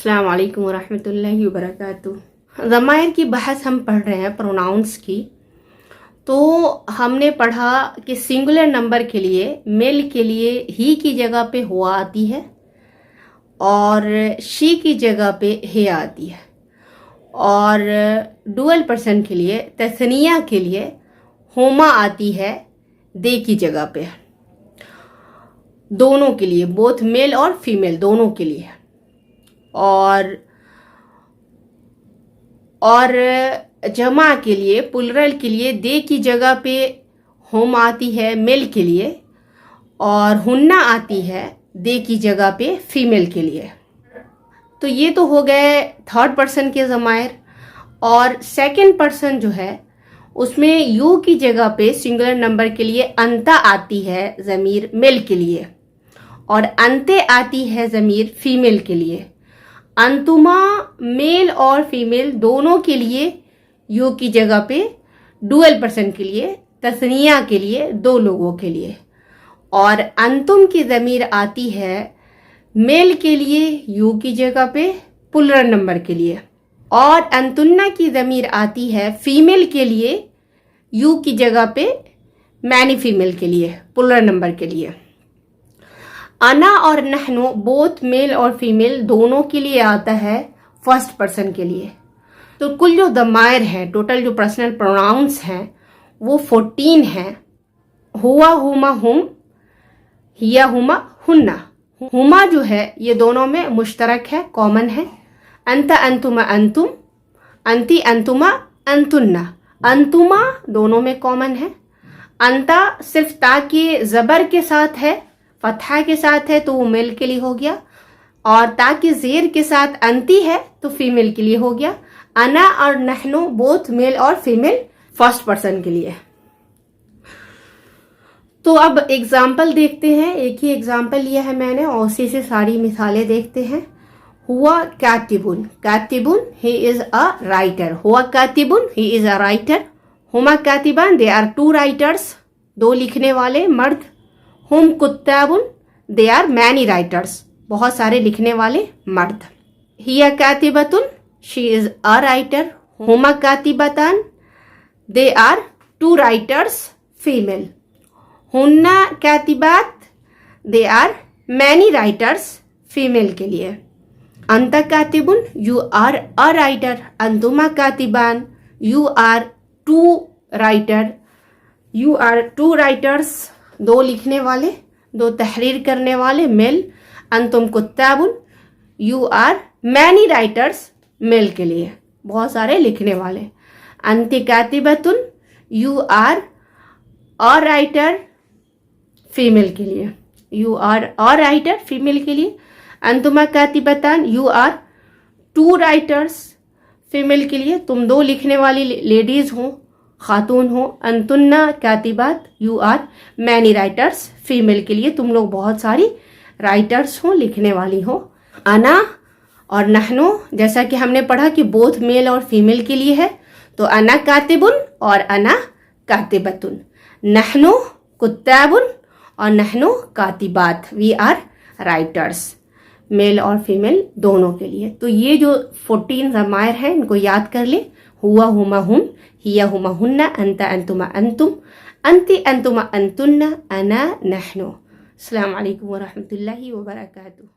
अस्सलाम वालेकुम वरहमतुल्लाहि वबरकातुहू। ज़मायर की बहस हम पढ़ रहे हैं प्रोनाउंस की। तो हमने पढ़ा कि सिंगुलर नंबर के लिए मेल के लिए ही की जगह पे हुआ आती है और शी की जगह पे हे आती है, और डुअल पर्सन के लिए तस्निया के लिए होमा आती है दे की जगह पे, दोनों के लिए, बोथ मेल और फीमेल दोनों के लिए। और जमा के लिए, प्लुरल के लिए दे की जगह पे होम आती है मेल के लिए, और हुन्ना आती है दे की जगह पे फीमेल के लिए। तो ये तो हो गए थर्ड पर्सन के ज़मायर। और सेकंड पर्सन जो है उसमें यू की जगह पे सिंगुलर नंबर के लिए अंता आती है ज़मीर मेल के लिए, और अंते आती है ज़मीर फीमेल के लिए। अंतुमा मेल और फीमेल दोनों के लिए यू की जगह पे, डुअल पर्सन के लिए, तस्निया के लिए, दो लोगों के लिए। और अंतुम की ज़मीर आती है मेल के लिए यू की जगह पे प्लुरल नंबर के लिए, और अंतुन्ना की ज़मीर आती है फीमेल के लिए यू की जगह पे मैनी फीमेल के लिए, प्लुरल नंबर के लिए। अना और नहनो बोथ मेल और फीमेल दोनों के लिए आता है फर्स्ट पर्सन के लिए। तो कुल जो ज़मायर हैं, टोटल जो पर्सनल प्रोनाउंस हैं वो 14 हैं। हुआ, हुमा, हुम, हिया, हुमा, हुन्ना। हुमा जो है ये दोनों में मुश्तरक है, कॉमन है। अंता, अंतुमा, अंतुम, अंती, अंतुमा, अंतुन्ना। अंतुमा दोनों में कॉमन है। अंता सिर्फ ता के ज़बर के साथ है, फतहा के साथ है, तो वो मेल के लिए हो गया। और ता के ज़ेर के साथ अंती है तो फीमेल के लिए हो गया। अना और नहनो बोथ मेल और फीमेल फर्स्ट पर्सन के लिए। तो अब एग्जाम्पल देखते हैं। एक ही एग्जाम्पल लिया है मैंने और उसी से सारी मिसालें देखते हैं। हुआ कातिबुन, कातिबुन ही इज अ राइटर। हुआ कातिबुन ही इज अ राइटर। हुमा कातिबान दे आर टू राइटर्स, दो लिखने वाले मर्द। हुम कुत्ताबुन दे आर मैनी राइटर्स, बहुत सारे लिखने वाले मर्द। हिया कातिबतुन शी इज अ राइटर। हुमा कातिबतान they are two writers female. हुन्ना कातिबात they are many writers female के लिए। अंता कातिबुन यू आर अ राइटर। अंतुमा कातिबान you are two writer. You are two writers, दो लिखने वाले, दो तहरीर करने वाले मेल। अंतुम कुत्ताबुन you are many writers male के लिए, बहुत सारे लिखने वाले। अंति कातिबतुन you are a writer female के लिए। You are a writer female के लिए। अंतुमा कातिबतान you are two writers female के लिए, तुम दो लिखने वाली लेडीज हो, खातून हो। अंतुन्ना कातिबात you are many writers female के लिए, तुम लोग बहुत सारी राइटर्स हो, लिखने वाली हो। अना और नहनो जैसा कि हमने पढ़ा कि बोथ मेल और फीमेल के लिए है, तो अना कातिबुन और अना कातिबतुन। नहनो कुत्ताबुन और नहनो कातिबात, वी आर राइटर्स, मेल और फीमेल दोनों के लिए। तो ये जो 14 ज़मायर हैं इनको याद कर ले। हुआ, हुमा, हुम, हिया, हुमा, हुन्ना, अंता, अंतुमा, अंतुम, अंती, अंतुमा, अंतुन्ना, अना, नहनो। अस्सलाम वालेकुम वरहमतुल्लाहि वबरकातुहू।